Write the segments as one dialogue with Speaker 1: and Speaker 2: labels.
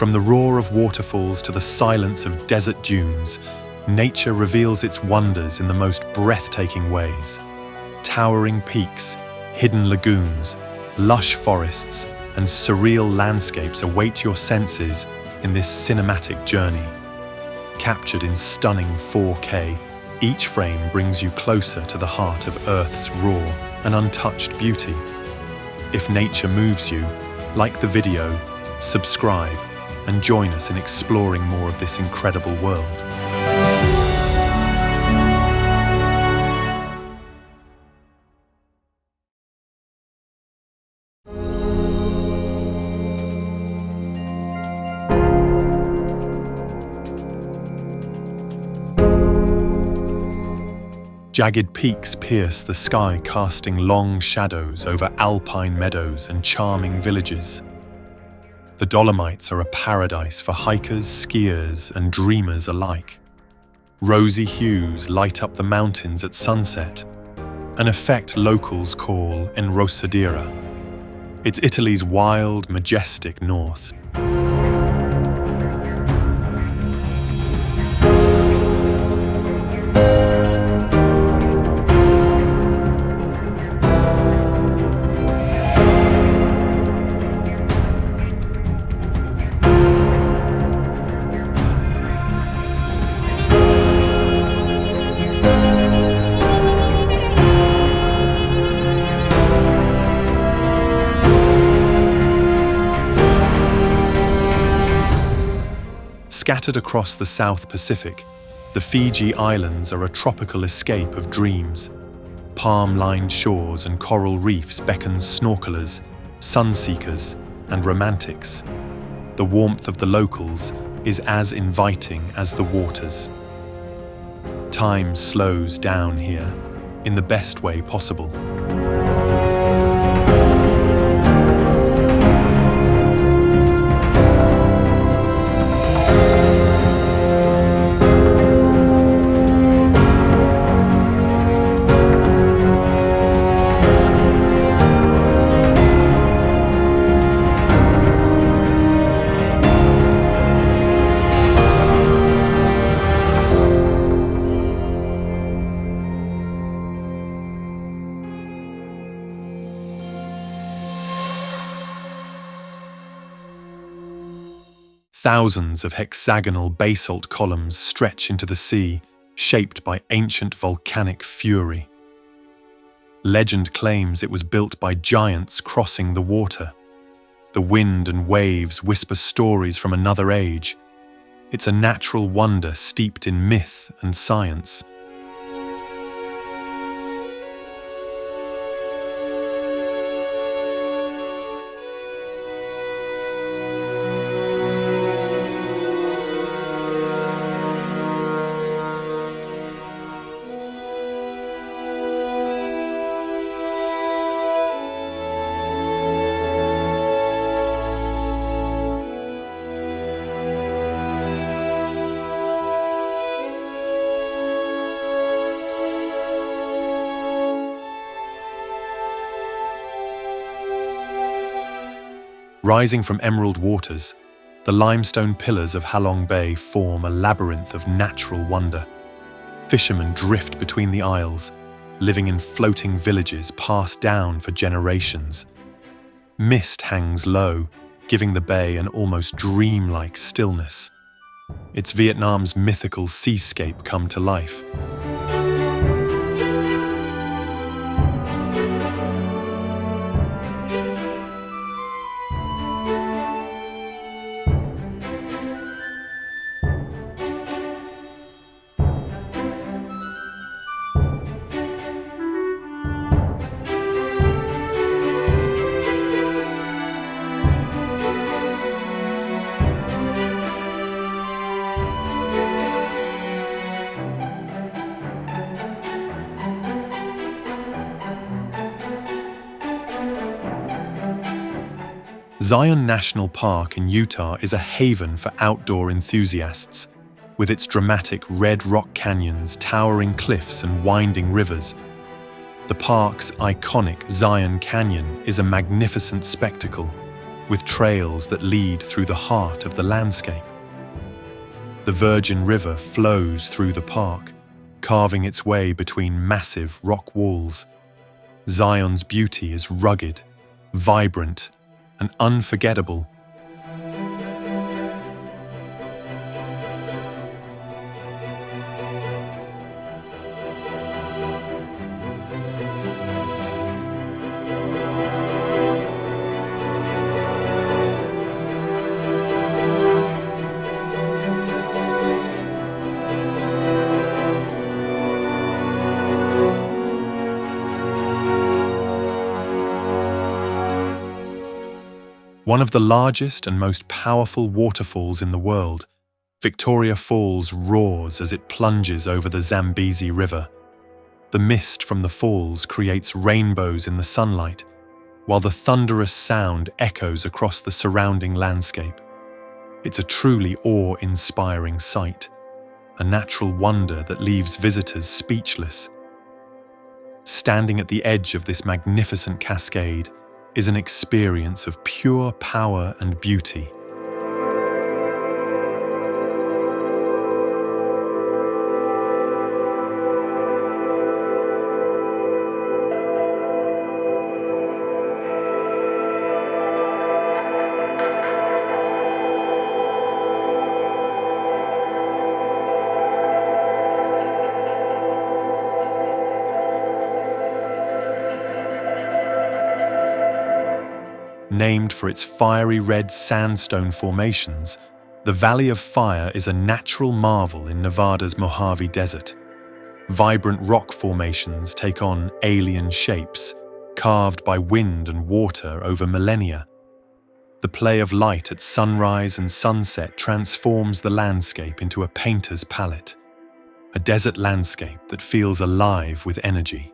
Speaker 1: From the roar of waterfalls to the silence of desert dunes, nature reveals its wonders in the most breathtaking ways. Towering peaks, hidden lagoons, lush forests, and surreal landscapes await your senses in this cinematic journey. Captured in stunning 4K, each frame brings you closer to the heart of Earth's raw and untouched beauty. If nature moves you, like the video, subscribe, and join us in exploring more of this incredible world. Jagged peaks pierce the sky, casting long shadows over alpine meadows and charming villages. The Dolomites are a paradise for hikers, skiers, and dreamers alike. Rosy hues light up the mountains at sunset, an effect locals call enrosadira. It's Italy's wild, majestic north. Scattered across the South Pacific, the Fiji Islands are a tropical escape of dreams. Palm-lined shores and coral reefs beckon snorkelers, sunseekers, and romantics. The warmth of the locals is as inviting as the waters. Time slows down here, in the best way possible. Thousands of hexagonal basalt columns stretch into the sea, shaped by ancient volcanic fury. Legend claims it was built by giants crossing the water. The wind and waves whisper stories from another age. It's a natural wonder steeped in myth and science. Rising from emerald waters, the limestone pillars of Halong Bay form a labyrinth of natural wonder. Fishermen drift between the isles, living in floating villages passed down for generations. Mist hangs low, giving the bay an almost dreamlike stillness. It's Vietnam's mythical seascape come to life. Zion National Park in Utah is a haven for outdoor enthusiasts. With its dramatic red rock canyons, towering cliffs, and winding rivers, the park's iconic Zion Canyon is a magnificent spectacle. with trails that lead through the heart of the landscape. The Virgin River flows through the park, carving its way between massive rock walls. Zion's beauty is rugged, vibrant, and unforgettable. One of the largest and most powerful waterfalls in the world, Victoria Falls roars as it plunges over the Zambezi River. The mist from the falls creates rainbows in the sunlight, while the thunderous sound echoes across the surrounding landscape. It's a truly awe-inspiring sight, a natural wonder that leaves visitors speechless. Standing at the edge of this magnificent cascade is an experience of pure power and beauty. Named for its fiery red sandstone formations, the Valley of Fire is a natural marvel in Nevada's Mojave Desert. Vibrant rock formations take on alien shapes, carved by wind and water over millennia. The play of light at sunrise and sunset transforms the landscape into a painter's palette, a desert landscape that feels alive with energy.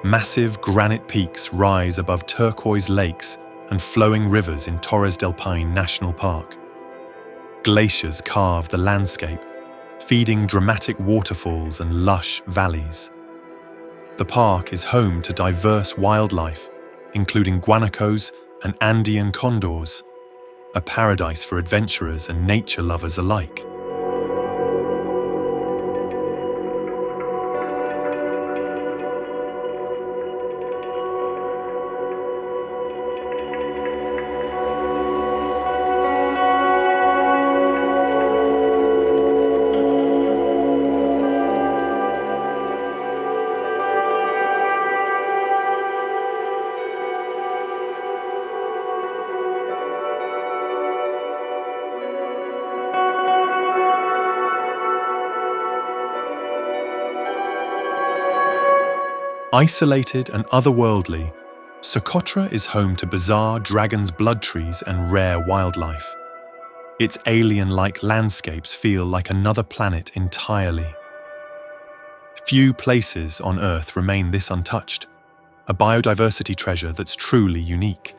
Speaker 1: Massive granite peaks rise above turquoise lakes and flowing rivers in Torres del Paine National Park. Glaciers carve the landscape, feeding dramatic waterfalls and lush valleys. The park is home to diverse wildlife, including guanacos and Andean condors, a paradise for adventurers and nature lovers alike. Isolated and otherworldly, Socotra is home to bizarre dragon's blood trees and rare wildlife. Its alien-like landscapes feel like another planet entirely. Few places on Earth remain this untouched, a biodiversity treasure that's truly unique.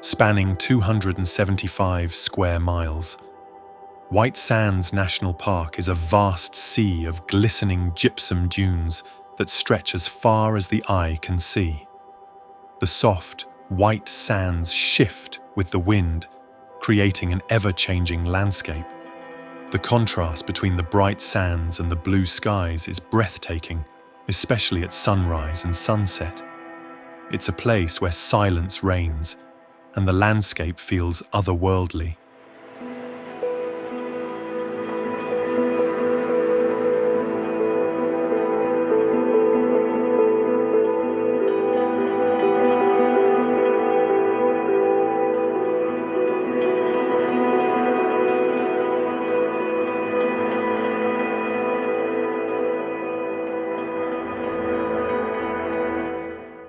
Speaker 1: Spanning 275 square miles, White Sands National Park is a vast sea of glistening gypsum dunes that stretch as far as the eye can see. The soft, white sands shift with the wind, creating an ever-changing landscape. The contrast between the bright sands and the blue skies is breathtaking, especially at sunrise and sunset. It's a place where silence reigns, and the landscape feels otherworldly.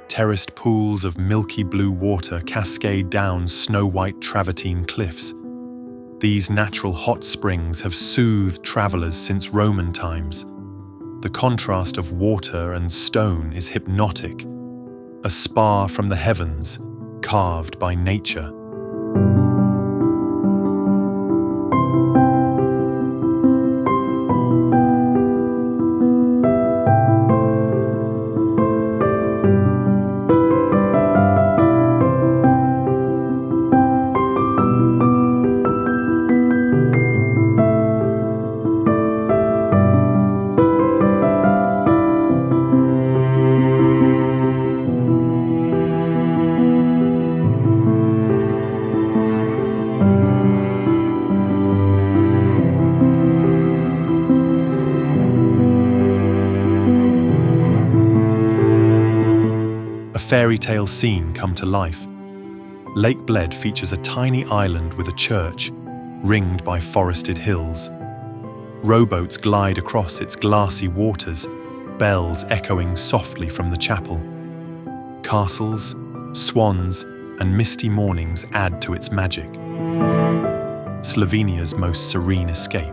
Speaker 1: Terraced pools of milky blue water cascade down snow-white travertine cliffs. These natural hot springs have soothed travelers since Roman times. The contrast of water and stone is hypnotic, a spa from the heavens, carved by nature. Fairy tale scene come to life. Lake Bled features a tiny island with a church, ringed by forested hills. Rowboats glide across its glassy waters, bells echoing softly from the chapel. Castles, swans, and misty mornings add to its magic. Slovenia's most serene escape.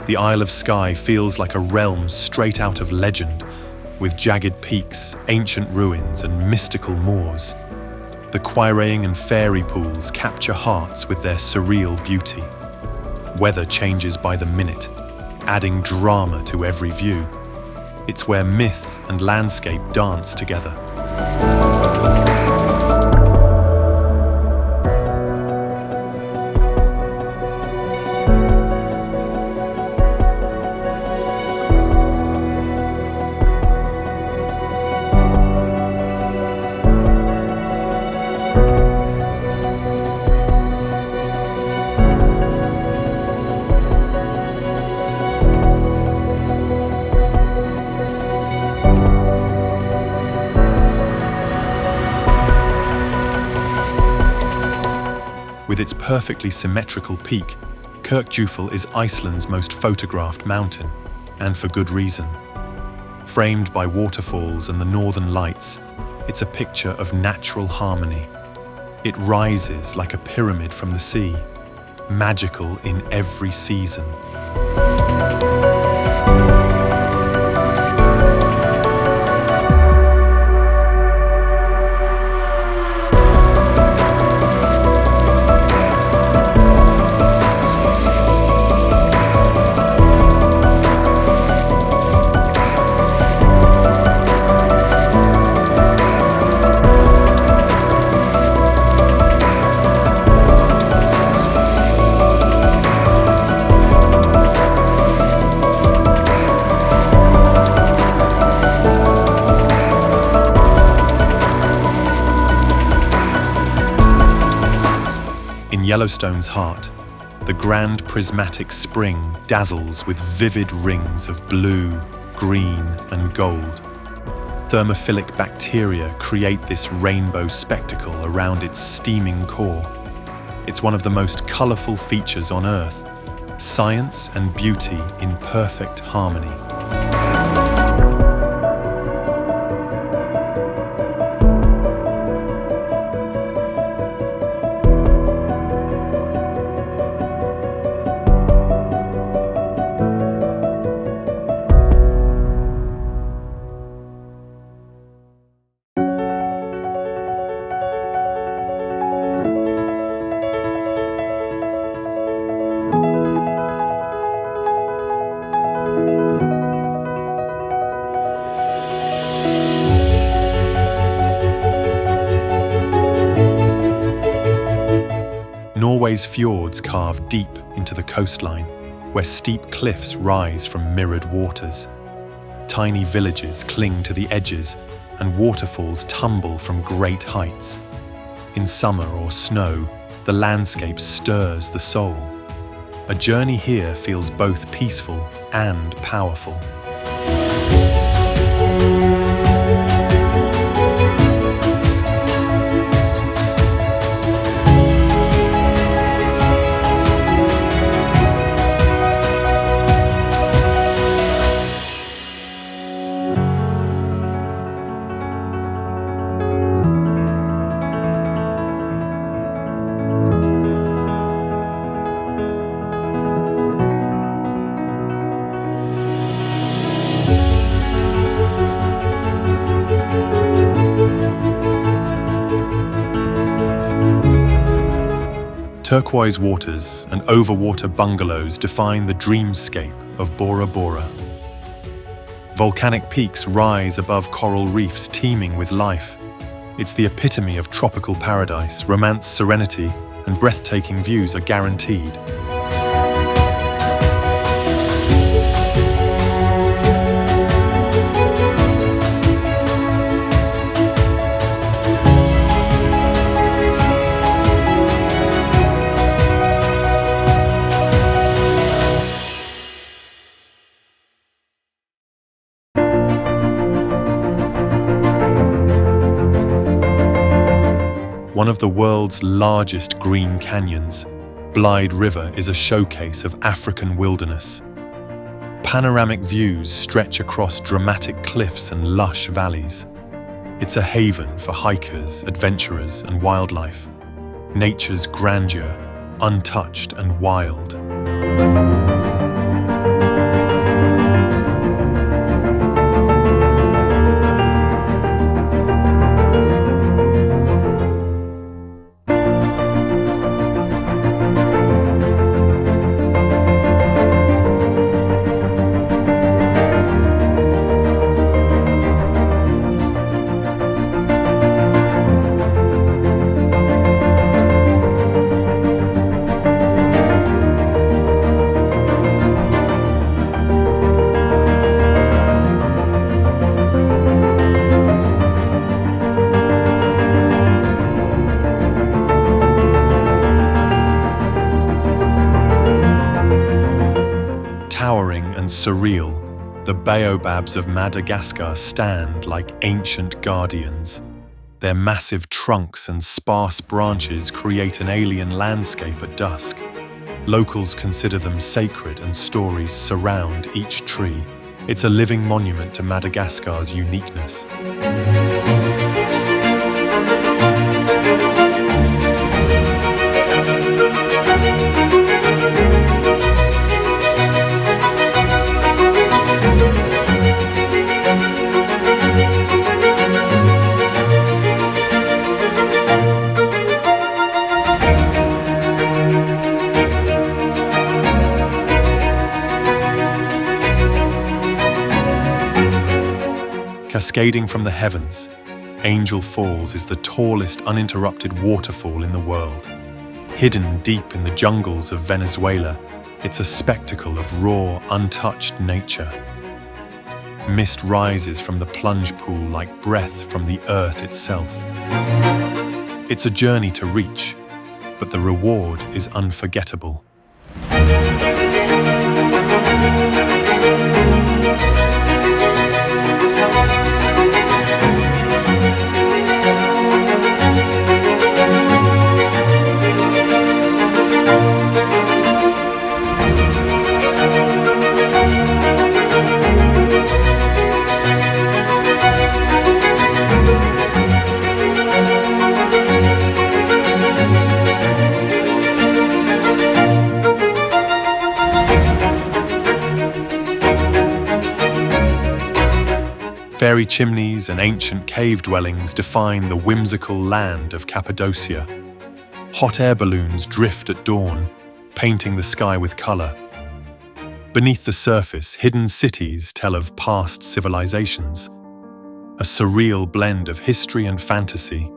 Speaker 1: The Isle of Skye feels like a realm straight out of legend, with jagged peaks, ancient ruins, and mystical moors. The Quiraing and fairy pools capture hearts with their surreal beauty. Weather changes by the minute, adding drama to every view. It's where myth and landscape dance together. With its perfectly symmetrical peak, Kirkjufell is Iceland's most photographed mountain, and for good reason. Framed by waterfalls and the northern lights, it's a picture of natural harmony. It rises like a pyramid from the sea, magical in every season. In Yellowstone's heart, the grand prismatic spring dazzles with vivid rings of blue, green, and gold. Thermophilic bacteria create this rainbow spectacle around its steaming core. It's one of the most colorful features on Earth, science and beauty in perfect harmony. Turquoise fjords carve deep into the coastline, where steep cliffs rise from mirrored waters. Tiny villages cling to the edges, and waterfalls tumble from great heights. In summer or snow, the landscape stirs the soul. A journey here feels both peaceful and powerful. Turquoise waters and overwater bungalows define the dreamscape of Bora Bora. Volcanic peaks rise above coral reefs teeming with life. It's the epitome of tropical paradise. Romance, serenity, and breathtaking views are guaranteed. One of the world's largest green canyons, Blyde River is a showcase of African wilderness. Panoramic views stretch across dramatic cliffs and lush valleys. It's a haven for hikers, adventurers, and wildlife. Nature's grandeur, untouched and wild. Towering and surreal, the baobabs of Madagascar stand like ancient guardians. Their massive trunks and sparse branches create an alien landscape at dusk. Locals consider them sacred, and stories surround each tree. It's a living monument to Madagascar's uniqueness. Cascading from the heavens, Angel Falls is the tallest uninterrupted waterfall in the world. Hidden deep in the jungles of Venezuela, it's a spectacle of raw, untouched nature. Mist rises from the plunge pool like breath from the earth itself. It's a journey to reach, but the reward is unforgettable. Fairy chimneys and ancient cave dwellings define the whimsical land of Cappadocia. Hot air balloons drift at dawn, painting the sky with color. Beneath the surface, hidden cities tell of past civilizations, a surreal blend of history and fantasy.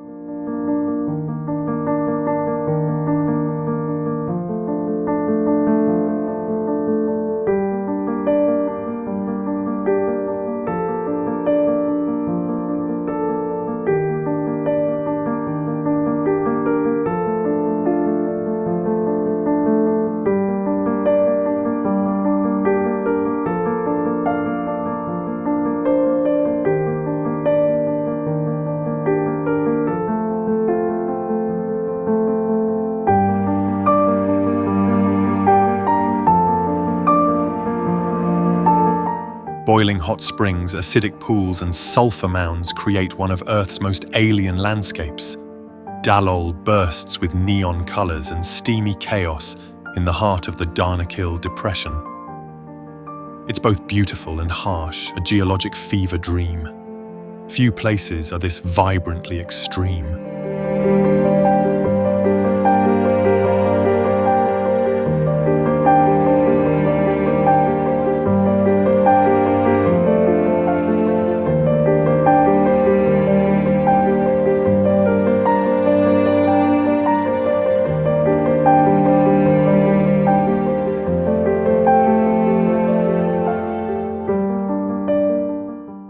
Speaker 1: Boiling hot springs, acidic pools, and sulfur mounds create one of Earth's most alien landscapes. Dalol bursts with neon colors and steamy chaos in the heart of the Darnakil Depression. It's both beautiful and harsh, a geologic fever dream. Few places are this vibrantly extreme.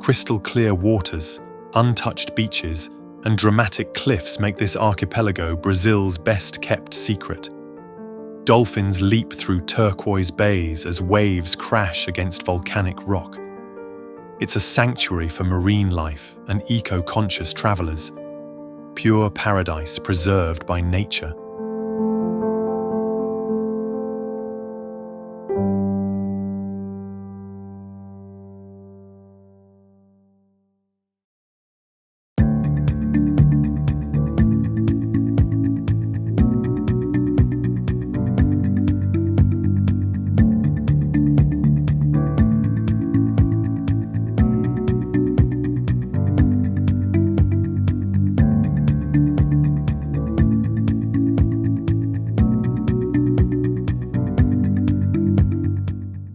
Speaker 1: Crystal clear waters, untouched beaches, and dramatic cliffs make this archipelago Brazil's best-kept secret. Dolphins leap through turquoise bays as waves crash against volcanic rock. It's a sanctuary for marine life and eco-conscious travelers. Pure paradise preserved by nature.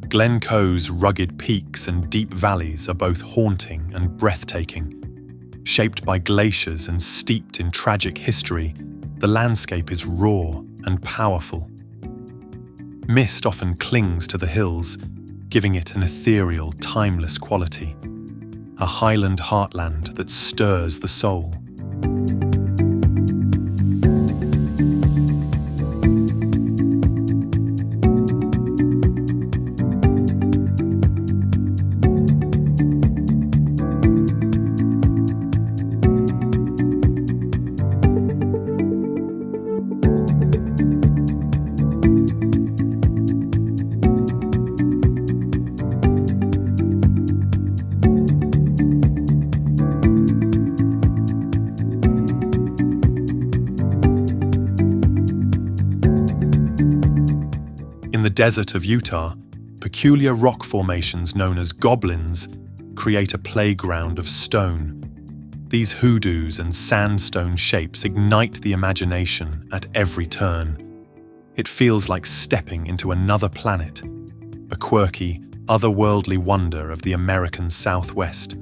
Speaker 1: Glencoe's rugged peaks and deep valleys are both haunting and breathtaking. Shaped by glaciers and steeped in tragic history, the landscape is raw and powerful. Mist often clings to the hills, giving it an ethereal, timeless quality. A highland heartland that stirs the soul. In the desert of Utah, peculiar rock formations known as goblins create a playground of stone. These hoodoos and sandstone shapes ignite the imagination at every turn. It feels like stepping into another planet, a quirky, otherworldly wonder of the American Southwest.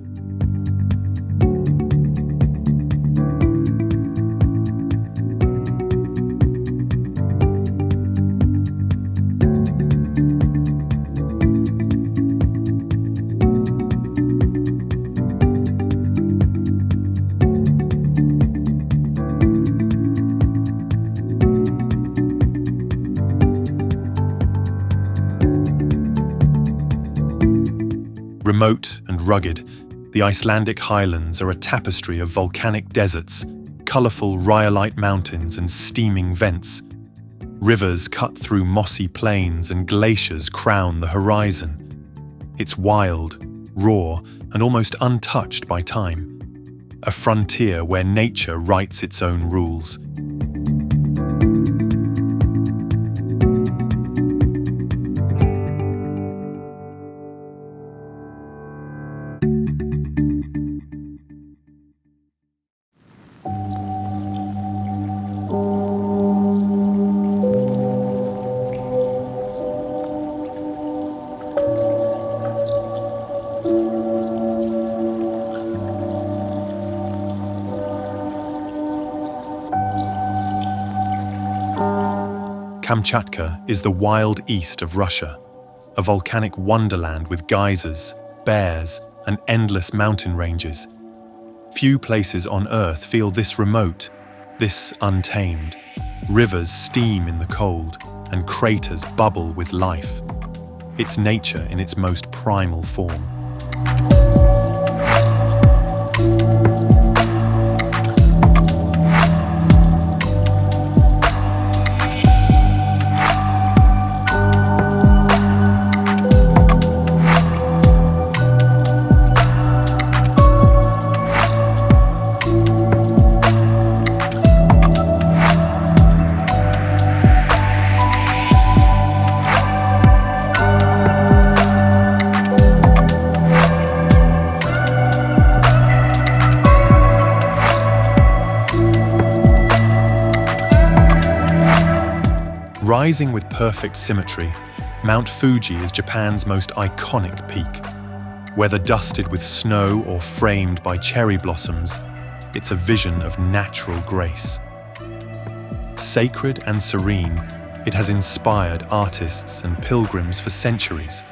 Speaker 1: Remote and rugged, the Icelandic highlands are a tapestry of volcanic deserts, colourful rhyolite mountains and steaming vents. Rivers cut through mossy plains and glaciers crown the horizon. It's wild, raw, and almost untouched by time. A frontier where nature writes its own rules. Kamchatka is the wild east of Russia, a volcanic wonderland with geysers, bears, and endless mountain ranges. Few places on Earth feel this remote, this untamed. Rivers steam in the cold, and craters bubble with life. It's nature in its most primal form. Rising with perfect symmetry, Mount Fuji is Japan's most iconic peak. Whether dusted with snow or framed by cherry blossoms, it's a vision of natural grace. Sacred and serene, it has inspired artists and pilgrims for centuries,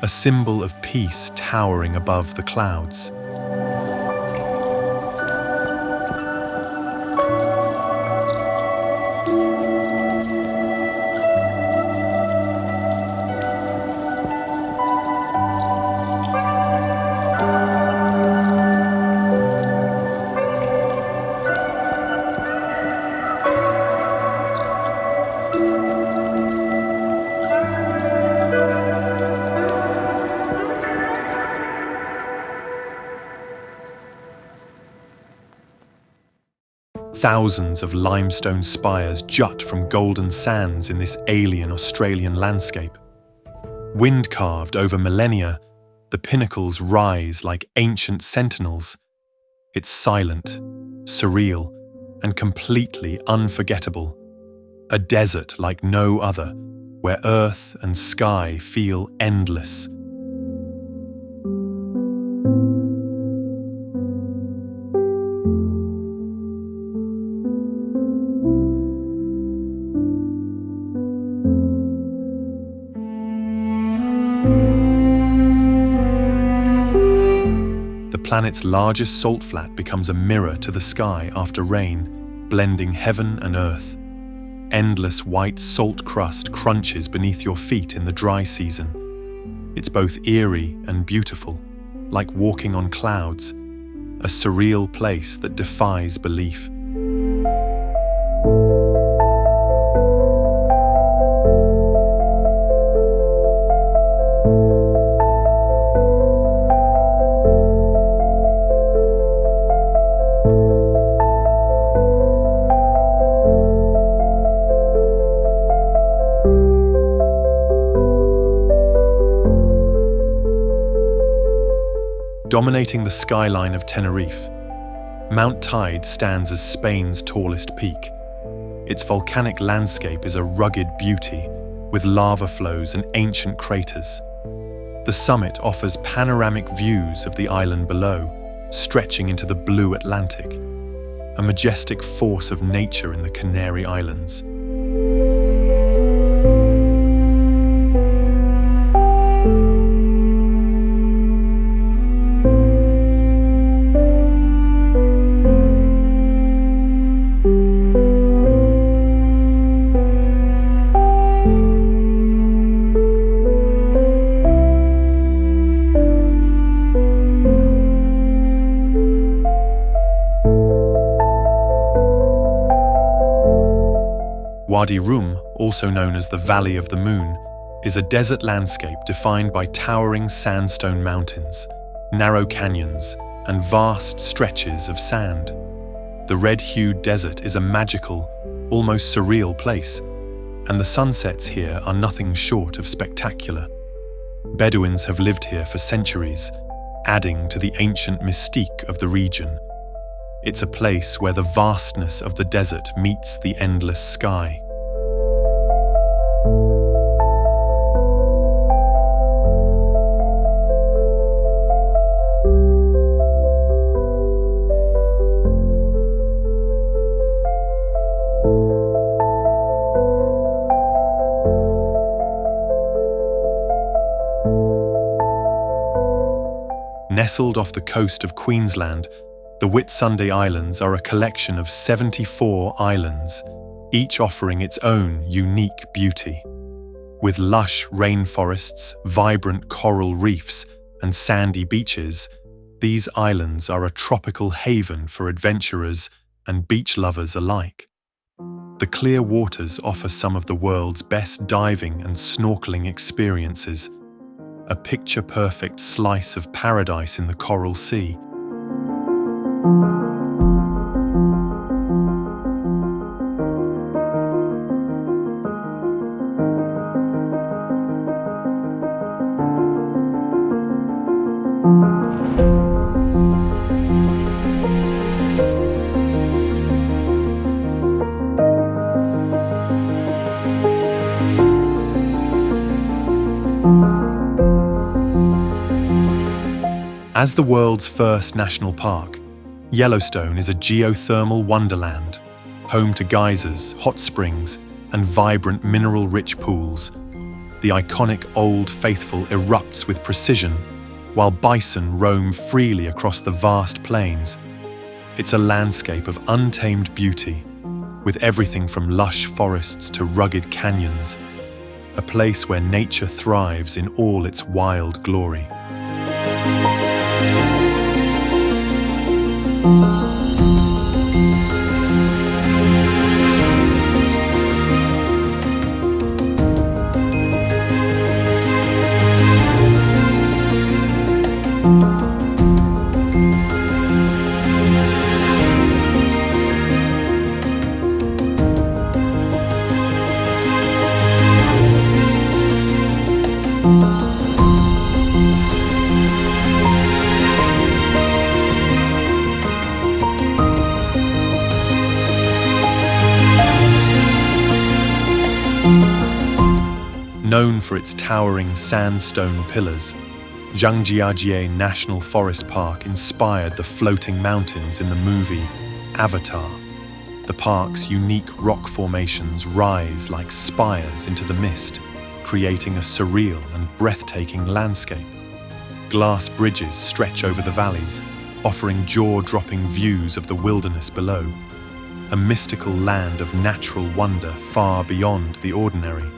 Speaker 1: a symbol of peace towering above the clouds. Thousands of limestone spires jut from golden sands in this alien Australian landscape. Wind-carved over millennia, the pinnacles rise like ancient sentinels. It's silent, surreal, and completely unforgettable. A desert like no other, where earth and sky feel endless. The planet's largest salt flat becomes a mirror to the sky after rain, blending heaven and earth. Endless white salt crust crunches beneath your feet in the dry season. It's both eerie and beautiful, like walking on clouds, a surreal place that defies belief. Dominating the skyline of Tenerife, Mount Tide stands as Spain's tallest peak. Its volcanic landscape is a rugged beauty, with lava flows and ancient craters. The summit offers panoramic views of the island below, stretching into the blue Atlantic, a majestic force of nature in the Canary Islands. Wadi Rum, also known as the Valley of the Moon, is a desert landscape defined by towering sandstone mountains, narrow canyons, and vast stretches of sand. The red-hued desert is a magical, almost surreal place, and the sunsets here are nothing short of spectacular. Bedouins have lived here for centuries, adding to the ancient mystique of the region. It's a place where the vastness of the desert meets the endless sky. Nestled off the coast of Queensland, the Whitsunday Islands are a collection of 74 islands, each offering its own unique beauty. With lush rainforests, vibrant coral reefs, and sandy beaches, these islands are a tropical haven for adventurers and beach lovers alike. The clear waters offer some of the world's best diving and snorkeling experiences, a picture-perfect slice of paradise in the Coral Sea. As the world's first national park, Yellowstone is a geothermal wonderland, home to geysers, hot springs, and vibrant mineral-rich pools. The iconic Old Faithful erupts with precision, while bison roam freely across the vast plains. It's a landscape of untamed beauty, with everything from lush forests to rugged canyons, a place where nature thrives in all its wild glory. Known for its towering sandstone pillars, Zhangjiajie National Forest Park inspired the floating mountains in the movie Avatar. The park's unique rock formations rise like spires into the mist, creating a surreal and breathtaking landscape. Glass bridges stretch over the valleys, offering jaw-dropping views of the wilderness below, a mystical land of natural wonder far beyond the ordinary.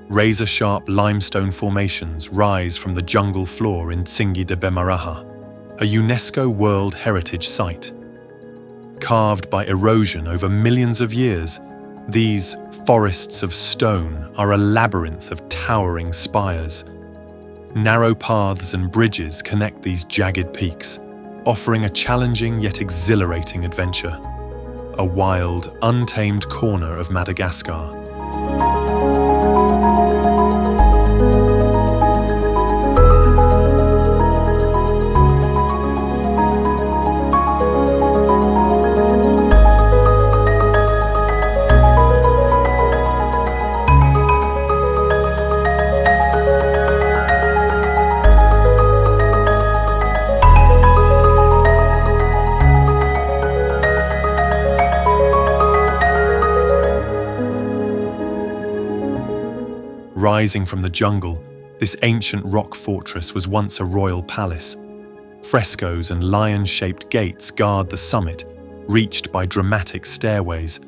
Speaker 1: Razor-sharp limestone formations rise from the jungle floor in Tsingy de Bemaraha, a UNESCO World Heritage Site. Carved by erosion over millions of years, these forests of stone are a labyrinth of towering spires. Narrow paths and bridges connect these jagged peaks, offering a challenging yet exhilarating adventure. A wild, untamed corner of Madagascar. Rising from the jungle, this ancient rock fortress was once a royal palace. Frescoes and lion-shaped gates guard the summit, reached by dramatic stairways.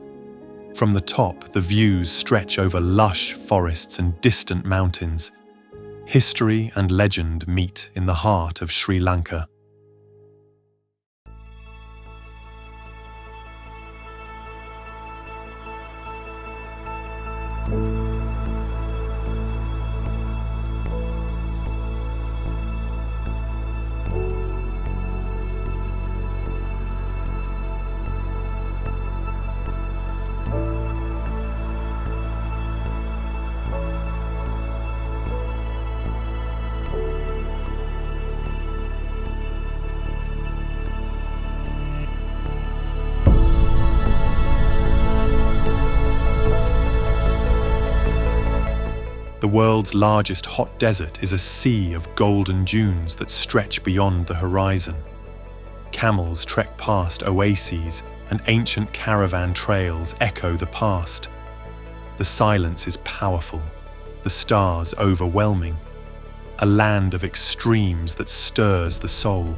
Speaker 1: From the top, the views stretch over lush forests and distant mountains. History and legend meet in the heart of Sri Lanka. The world's largest hot desert is a sea of golden dunes that stretch beyond the horizon. Camels trek past oases and ancient caravan trails echo the past. The silence is powerful, the stars overwhelming, a land of extremes that stirs the soul.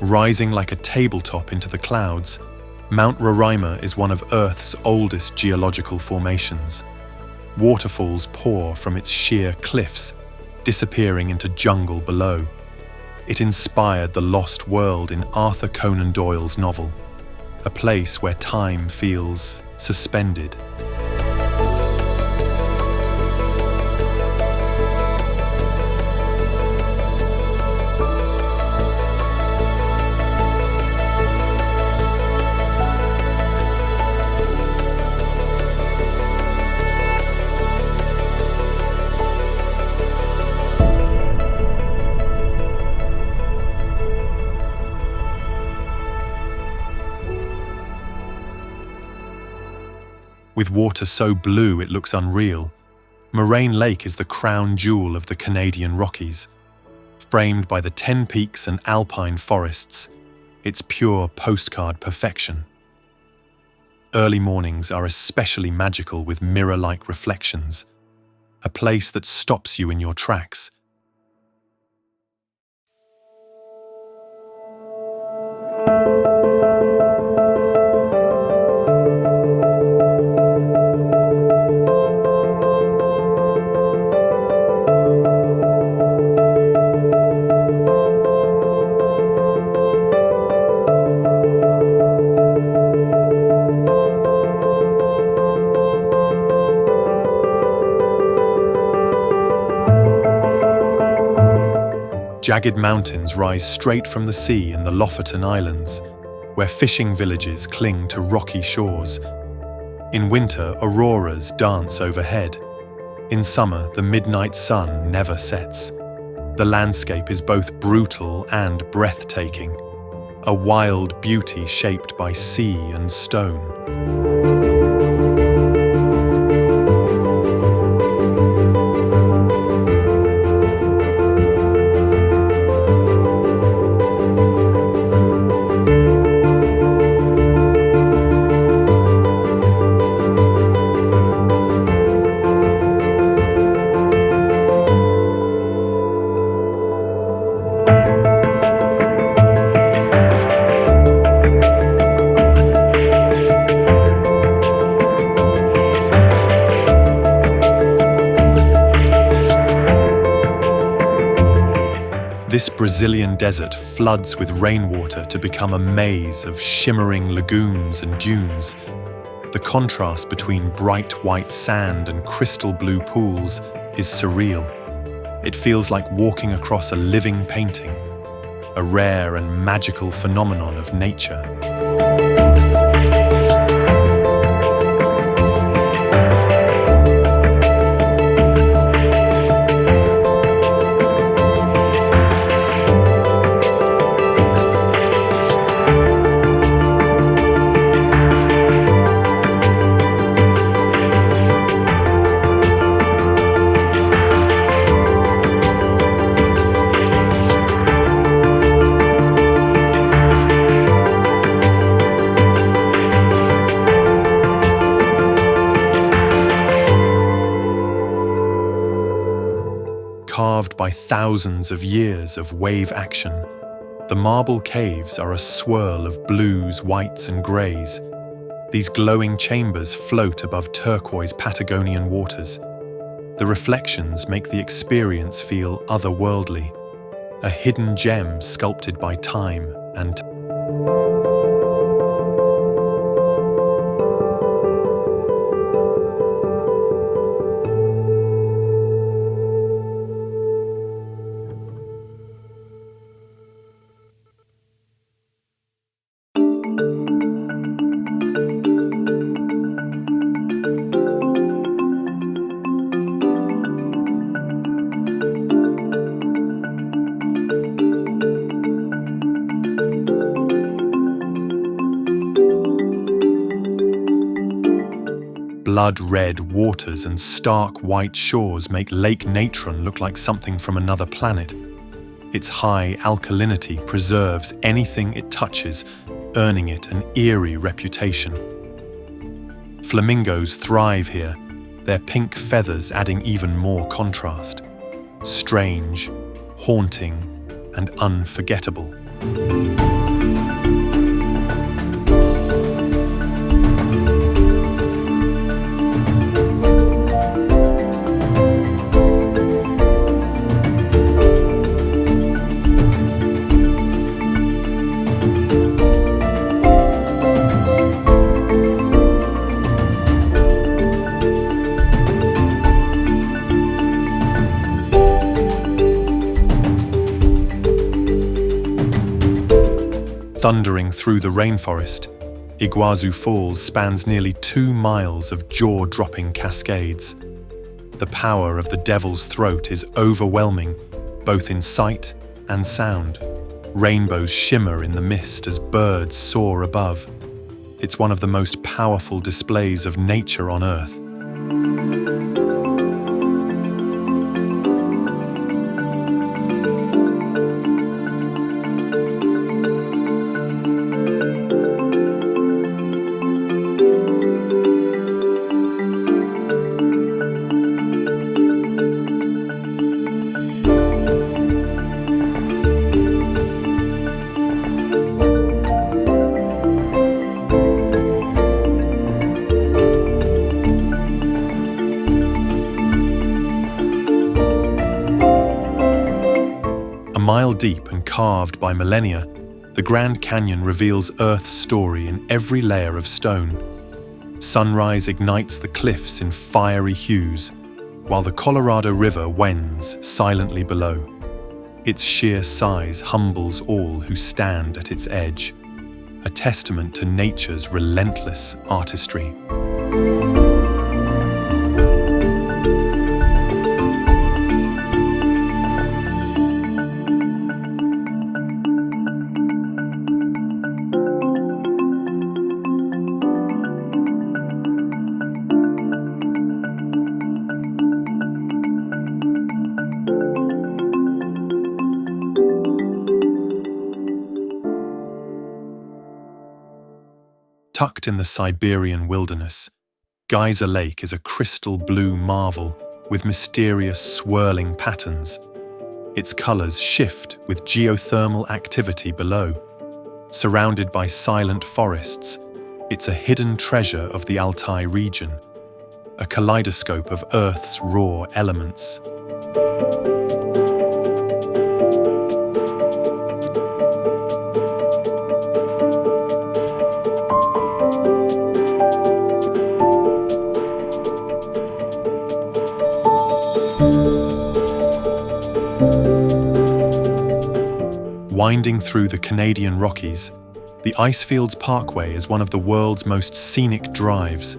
Speaker 1: Rising like a tabletop into the clouds, Mount Roraima is one of Earth's oldest geological formations. Waterfalls pour from its sheer cliffs, disappearing into jungle below. It inspired the lost world in Arthur Conan Doyle's novel, a place where time feels suspended. With water so blue it looks unreal, Moraine Lake is the crown jewel of the Canadian Rockies. Framed by the 10 peaks and alpine forests, it's pure postcard perfection. Early mornings are especially magical with mirror-like reflections, a place that stops you in your tracks. Jagged mountains rise straight from the sea in the Lofoten Islands, where fishing villages cling to rocky shores. In winter, auroras dance overhead. In summer, the midnight sun never sets. The landscape is both brutal and breathtaking, a wild beauty shaped by sea and stone. This Brazilian desert floods with rainwater to become a maze of shimmering lagoons and dunes. The contrast between bright white sand and crystal blue pools is surreal. It feels like walking across a living painting, a rare and magical phenomenon of nature. Carved by thousands of years of wave action, the marble caves are a swirl of blues, whites and greys. These glowing chambers float above turquoise Patagonian waters. The reflections make the experience feel otherworldly, a hidden gem sculpted by time and blood-red waters and stark white shores make Lake Natron look like something from another planet. Its high alkalinity preserves anything it touches, earning it an eerie reputation. Flamingos thrive here, their pink feathers adding even more contrast. Strange, haunting, and unforgettable. Thundering through the rainforest, Iguazu Falls spans nearly 2 miles of jaw-dropping cascades. The power of the Devil's Throat is overwhelming, both in sight and sound. Rainbows shimmer in the mist as birds soar above. It's one of the most powerful displays of nature on Earth. A mile deep and carved by millennia, the Grand Canyon reveals Earth's story in every layer of stone. Sunrise ignites the cliffs in fiery hues, while the Colorado River wends silently below. Its sheer size humbles all who stand at its edge, a testament to nature's relentless artistry. Tucked in the Siberian wilderness, Geyser Lake is a crystal blue marvel with mysterious swirling patterns. Its colors shift with geothermal activity below. Surrounded by silent forests, it's a hidden treasure of the Altai region, a kaleidoscope of Earth's raw elements. Winding through the Canadian Rockies, the Icefields Parkway is one of the world's most scenic drives.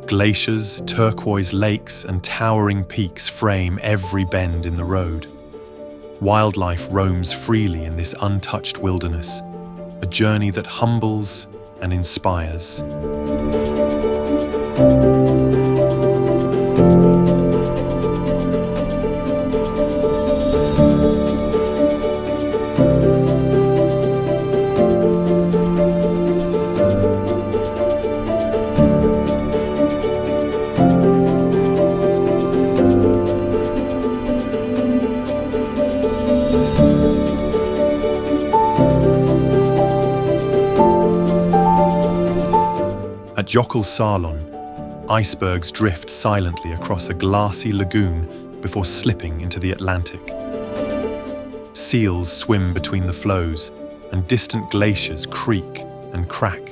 Speaker 1: Glaciers, turquoise lakes, and towering peaks frame every bend in the road. Wildlife roams freely in this untouched wilderness, a journey that humbles and inspires. At Jokul Salon, icebergs drift silently across a glassy lagoon before slipping into the Atlantic. Seals swim between the flows, and distant glaciers creak and crack.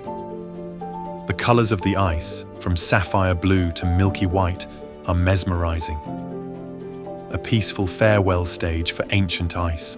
Speaker 1: The colors of the ice, from sapphire blue to milky white, are mesmerizing. A peaceful farewell stage for ancient ice.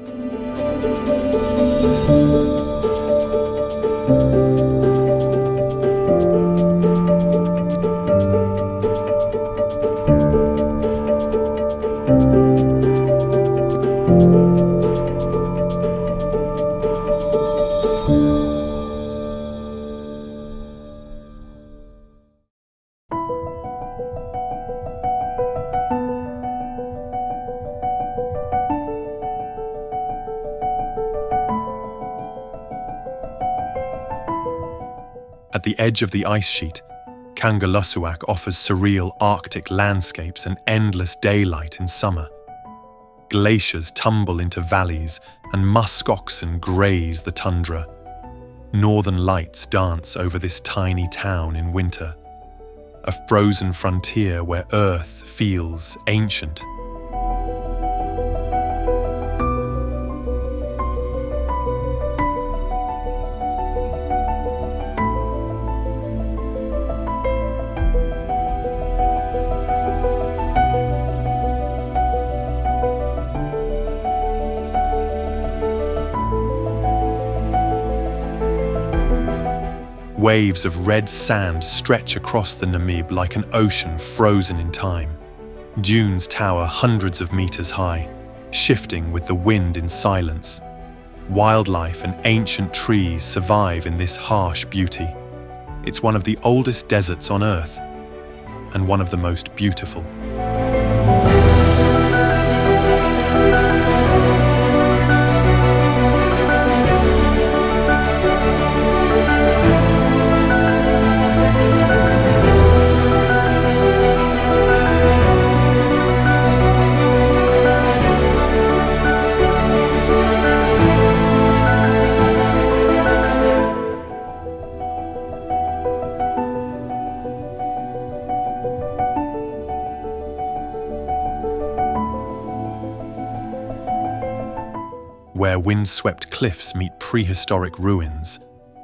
Speaker 1: At the edge of the ice sheet, Kangerlussuaq offers surreal Arctic landscapes and endless daylight in summer. Glaciers tumble into valleys and musk oxen graze the tundra. Northern lights dance over this tiny town in winter, a frozen frontier where Earth feels ancient. Waves of red sand stretch across the Namib like an ocean frozen in time. Dunes tower hundreds of meters high, shifting with the wind in silence. Wildlife and ancient trees survive in this harsh beauty. It's one of the oldest deserts on Earth, and one of the most beautiful. Where wind-swept cliffs meet prehistoric ruins,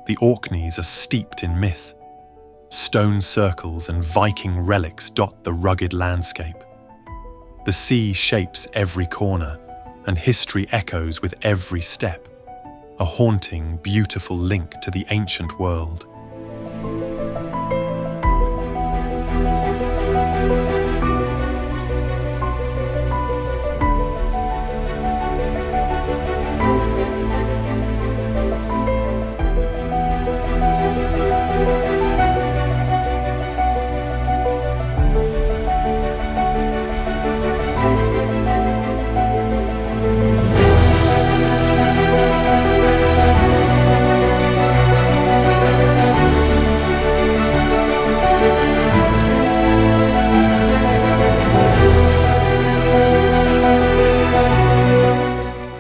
Speaker 1: the Orkneys are steeped in myth. Stone circles and Viking relics dot the rugged landscape. The sea shapes every corner, and history echoes with every step, a haunting, beautiful link to the ancient world.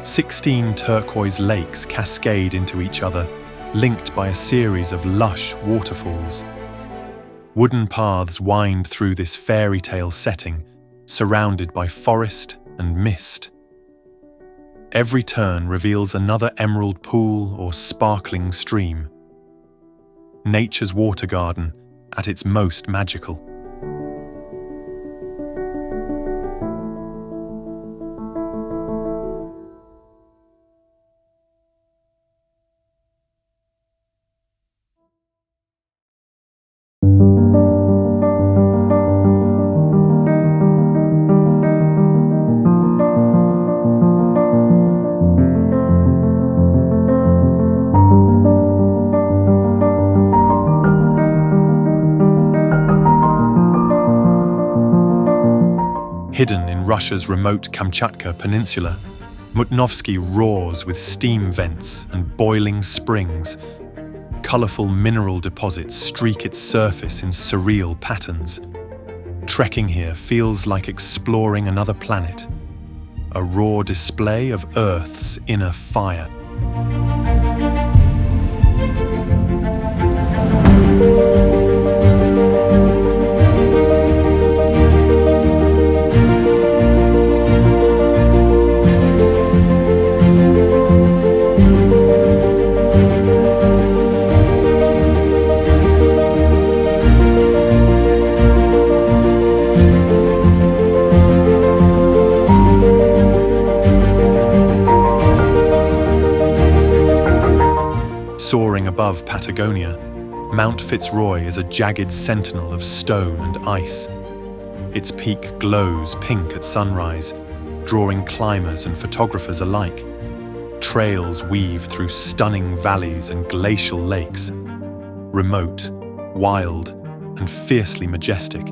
Speaker 1: Sixteen turquoise lakes cascade into each other, linked by a series of lush waterfalls. Wooden paths wind through this fairy tale setting, surrounded by forest and mist. Every turn reveals another emerald pool or sparkling stream. Nature's water garden at its most magical. Hidden in Russia's remote Kamchatka peninsula, Mutnovsky roars with steam vents and boiling springs. Colourful mineral deposits streak its surface in surreal patterns. Trekking here feels like exploring another planet, a raw display of Earth's inner fire. Soaring above Patagonia, Mount Fitzroy is a jagged sentinel of stone and ice. Its peak glows pink at sunrise, drawing climbers and photographers alike. Trails weave through stunning valleys and glacial lakes, remote, wild, and fiercely majestic.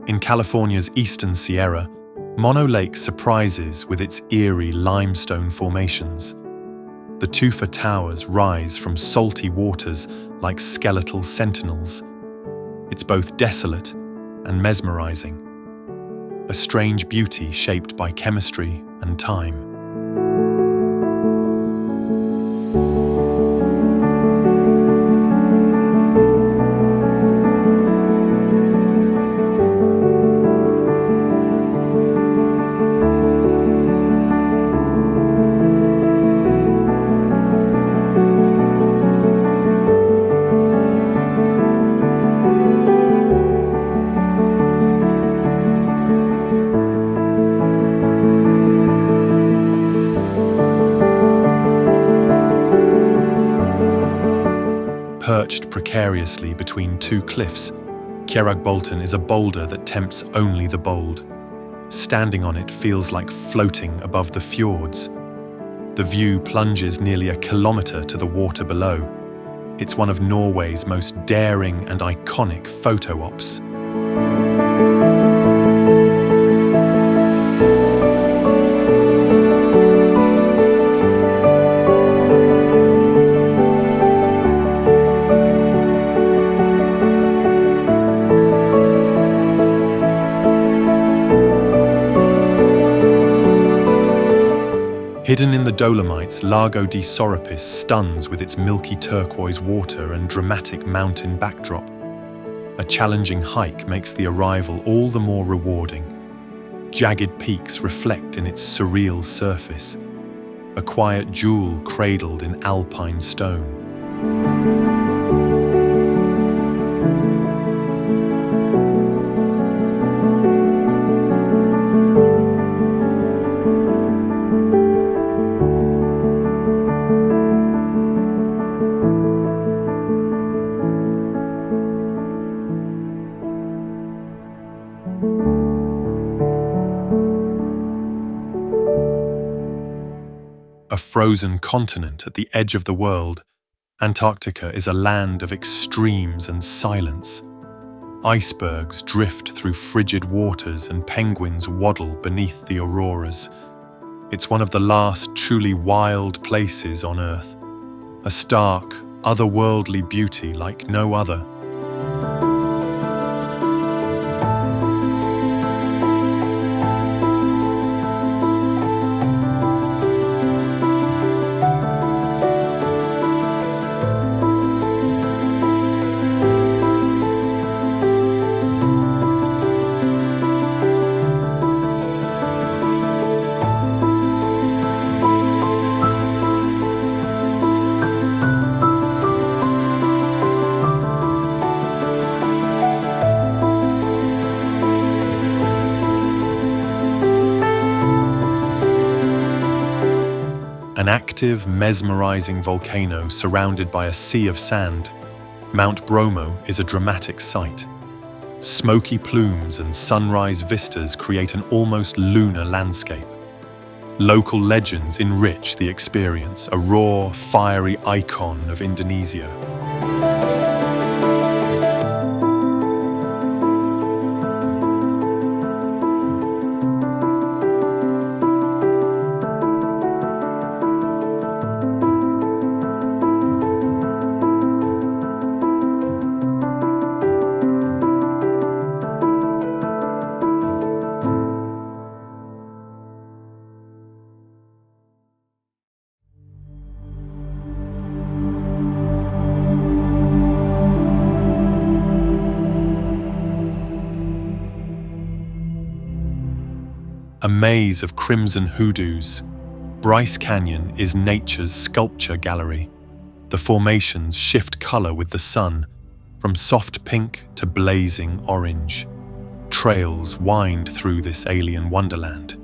Speaker 1: In California's eastern Sierra, Mono Lake surprises with its eerie limestone formations. The tufa towers rise from salty waters like skeletal sentinels. It's both desolate and mesmerizing, a strange beauty shaped by chemistry and time. perched precariously between two cliffs, Bolton is a boulder that tempts only the bold. Standing on it feels like floating above the fjords. The view plunges nearly a kilometre to the water below. It's one of Norway's most daring and iconic photo ops. Hidden in the Dolomites, Lago di Sorapis stuns with its milky turquoise water and dramatic mountain backdrop. A challenging hike makes the arrival all the more rewarding. Jagged peaks reflect in its surreal surface, a quiet jewel cradled in alpine stone. A frozen continent at the edge of the world, Antarctica is a land of extremes and silence. Icebergs drift through frigid waters and penguins waddle beneath the auroras. It's one of the last truly wild places on Earth, a stark, otherworldly beauty like no other. An active, mesmerizing volcano surrounded by a sea of sand, Mount Bromo is a dramatic sight. Smoky plumes and sunrise vistas create an almost lunar landscape. Local legends enrich the experience, a raw, fiery icon of Indonesia. A maze of crimson hoodoos, Bryce Canyon is nature's sculpture gallery. The formations shift color with the sun, from soft pink to blazing orange. Trails wind through this alien wonderland.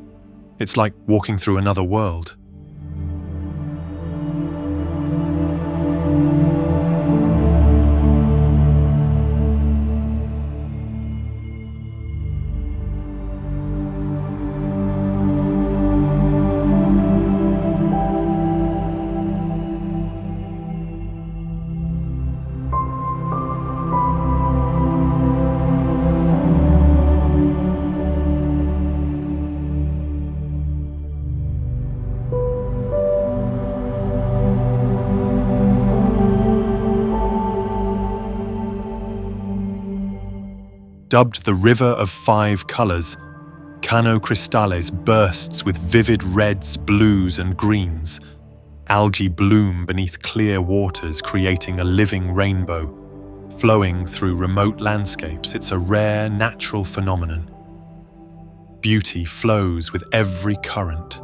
Speaker 1: It's like walking through another world. Dubbed the River of Five Colors, Cano Cristales bursts with vivid reds, blues, and greens. Algae bloom beneath clear waters, creating a living rainbow. Flowing through remote landscapes, it's a rare natural phenomenon. Beauty flows with every current.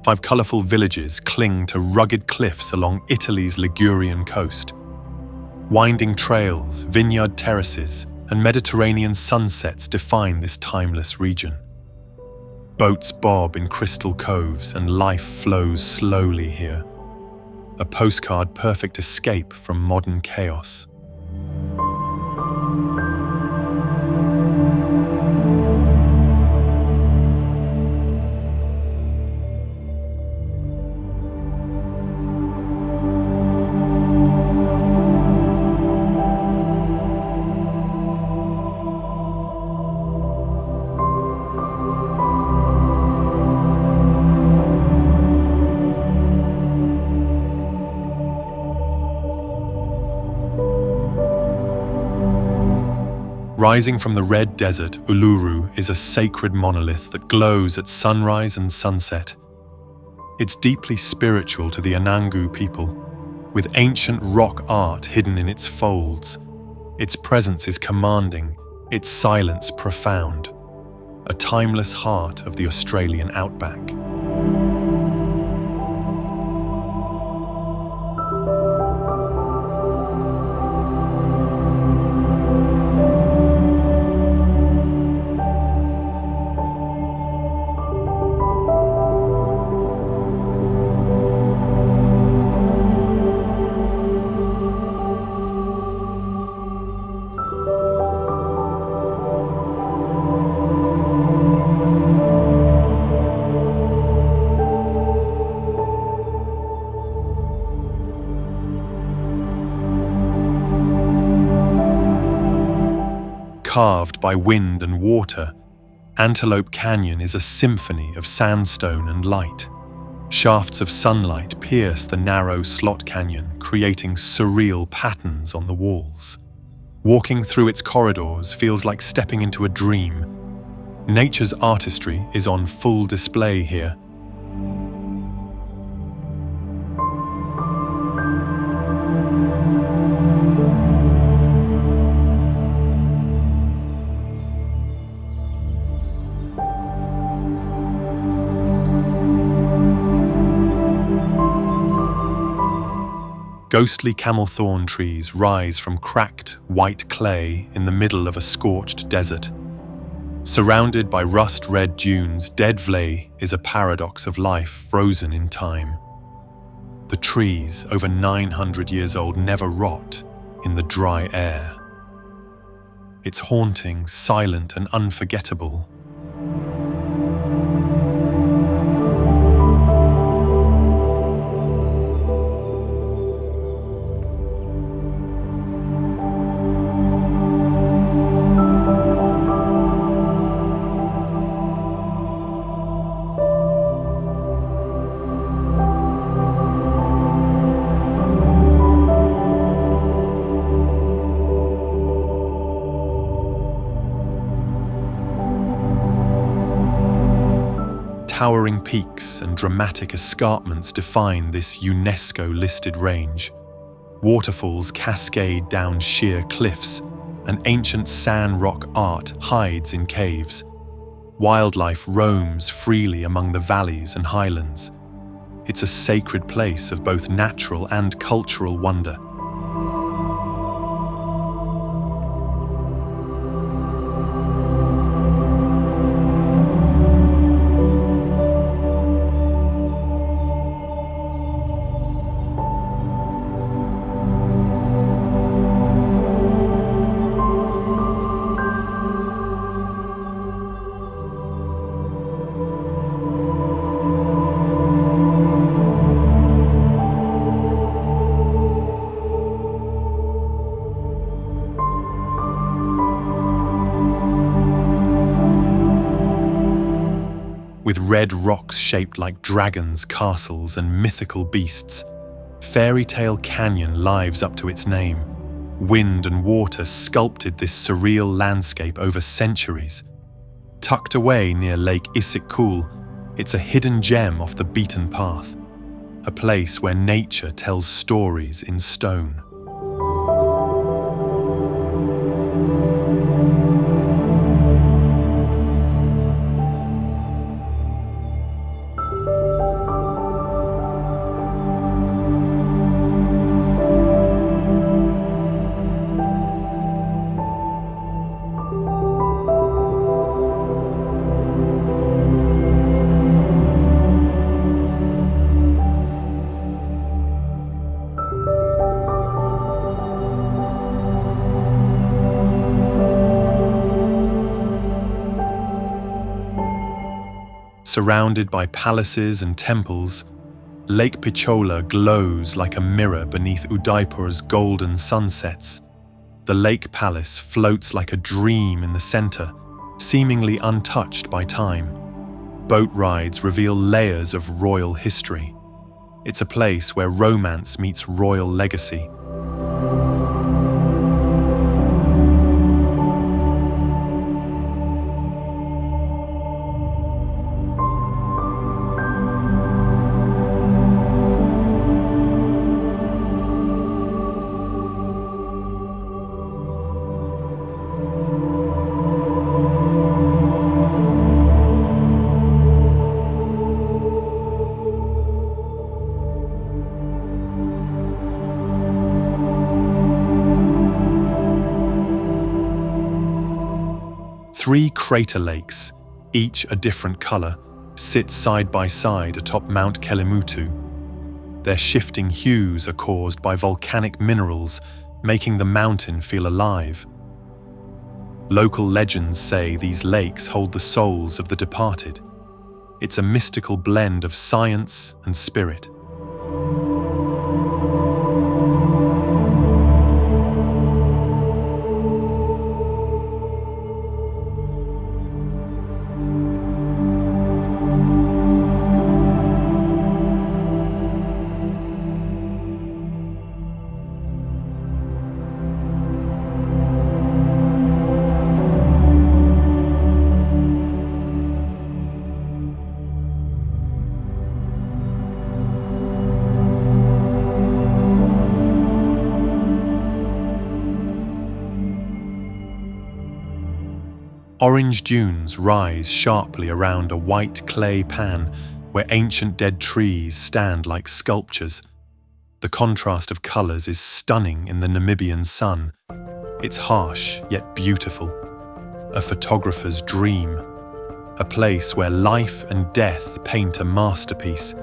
Speaker 1: Five colourful villages cling to rugged cliffs along Italy's Ligurian coast. Winding trails, vineyard terraces, and Mediterranean sunsets define this timeless region. Boats bob in crystal coves and life flows slowly here. A postcard-perfect escape from modern chaos. Rising from the red desert, Uluru is a sacred monolith that glows at sunrise and sunset. It's deeply spiritual to the Anangu people, with ancient rock art hidden in its folds. Its presence is commanding, its silence profound. A timeless heart of the Australian outback. Carved by wind and water, Antelope Canyon is a symphony of sandstone and light. Shafts of sunlight pierce the narrow slot canyon, creating surreal patterns on the walls. Walking through its corridors feels like stepping into a dream. Nature's artistry is on full display here. Ghostly camel thorn trees rise from cracked, white clay in the middle of a scorched desert. Surrounded by rust-red dunes, Dead Vley is a paradox of life frozen in time. The trees, over 900 years old, never rot in the dry air. It's haunting, silent, and unforgettable. Towering peaks and dramatic escarpments define this UNESCO-listed range. Waterfalls cascade down sheer cliffs, and ancient sand rock art hides in caves. Wildlife roams freely among the valleys and highlands. It's a sacred place of both natural and cultural wonder. With red rocks shaped like dragons, castles, and mythical beasts, Fairy Tale Canyon lives up to its name. Wind and water sculpted this surreal landscape over centuries. Tucked away near Lake Issyk-Kul, it's a hidden gem off the beaten path, a place where nature tells stories in stone. Surrounded by palaces and temples, Lake Pichola glows like a mirror beneath Udaipur's golden sunsets. The lake palace floats like a dream in the center, seemingly untouched by time. Boat rides reveal layers of royal history. It's a place where romance meets royal legacy. Three crater lakes, each a different color, sit side by side atop Mount Kelimutu. Their shifting hues are caused by volcanic minerals, making the mountain feel alive. Local legends say these lakes hold the souls of the departed. It's a mystical blend of science and spirit. Orange dunes rise sharply around a white clay pan where ancient dead trees stand like sculptures. The contrast of colors is stunning in the Namibian sun. It's harsh yet beautiful. A photographer's dream. A place where life and death paint a masterpiece.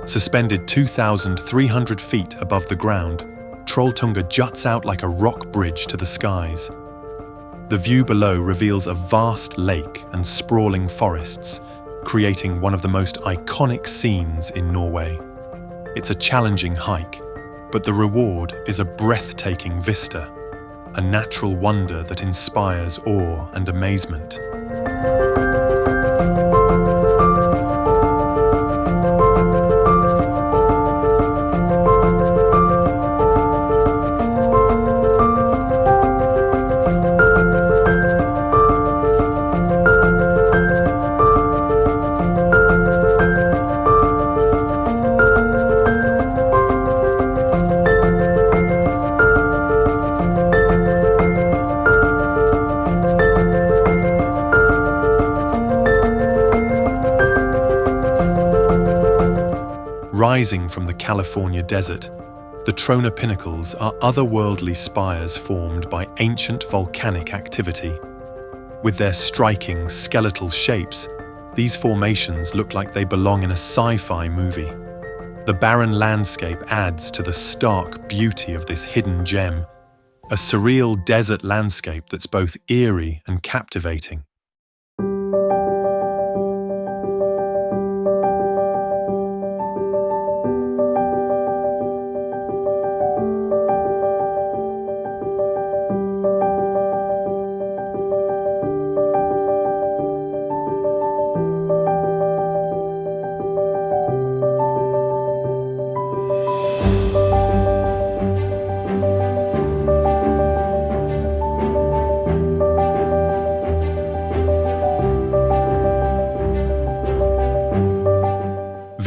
Speaker 1: Suspended 2,300 feet above the ground, Trolltunga juts out like a rock bridge to the skies. The view below reveals a vast lake and sprawling forests, creating one of the most iconic scenes in Norway. It's a challenging hike, but the reward is a breathtaking vista, a natural wonder that inspires awe and amazement. Rising from the California desert, the Trona pinnacles are otherworldly spires formed by ancient volcanic activity. With their striking skeletal shapes, these formations look like they belong in a sci-fi movie. The barren landscape adds to the stark beauty of this hidden gem, a surreal desert landscape that's both eerie and captivating.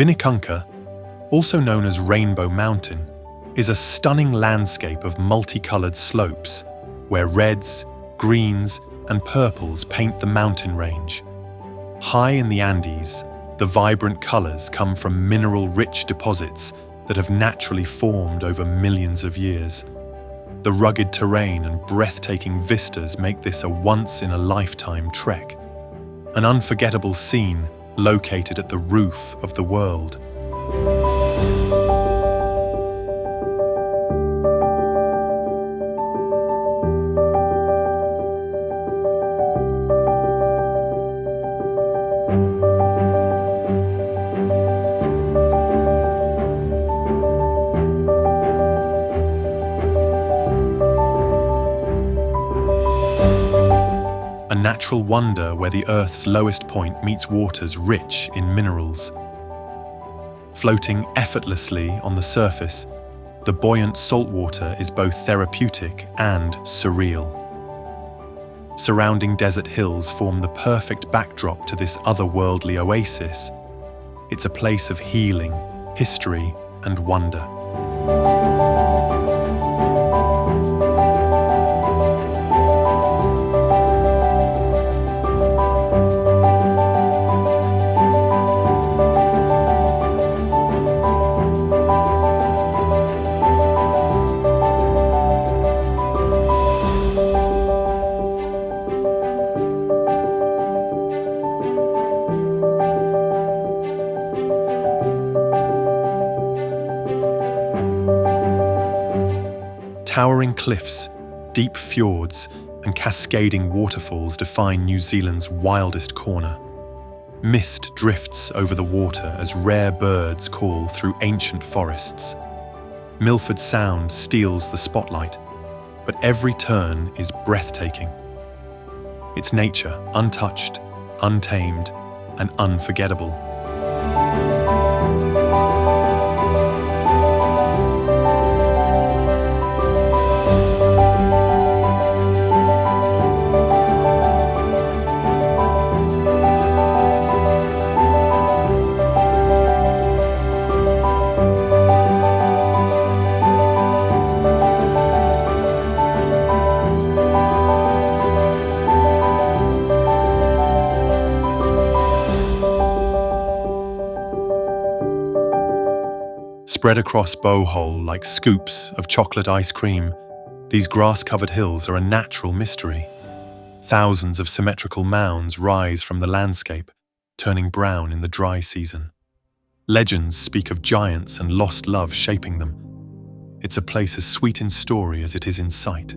Speaker 1: Winnekunka, also known as Rainbow Mountain, is a stunning landscape of multicolored slopes, where reds, greens, and purples paint the mountain range. High in the Andes, the vibrant colors come from mineral-rich deposits that have naturally formed over millions of years. The rugged terrain and breathtaking vistas make this a once-in-a-lifetime trek, an unforgettable scene located at the roof of the world. A natural wonder where the Earth's lowest point meets waters rich in minerals. Floating effortlessly on the surface, the buoyant saltwater is both therapeutic and surreal. Surrounding desert hills form the perfect backdrop to this otherworldly oasis. It's a place of healing, history, and wonder. Towering cliffs, deep fjords, and cascading waterfalls define New Zealand's wildest corner. Mist drifts over the water as rare birds call through ancient forests. Milford Sound steals the spotlight, but every turn is breathtaking. Its nature untouched, untamed, and unforgettable. Spread across Bowhole like scoops of chocolate ice cream, these grass-covered hills are a natural mystery. Thousands of symmetrical mounds rise from the landscape, turning brown in the dry season. Legends speak of giants and lost love shaping them. It's a place as sweet in story as it is in sight.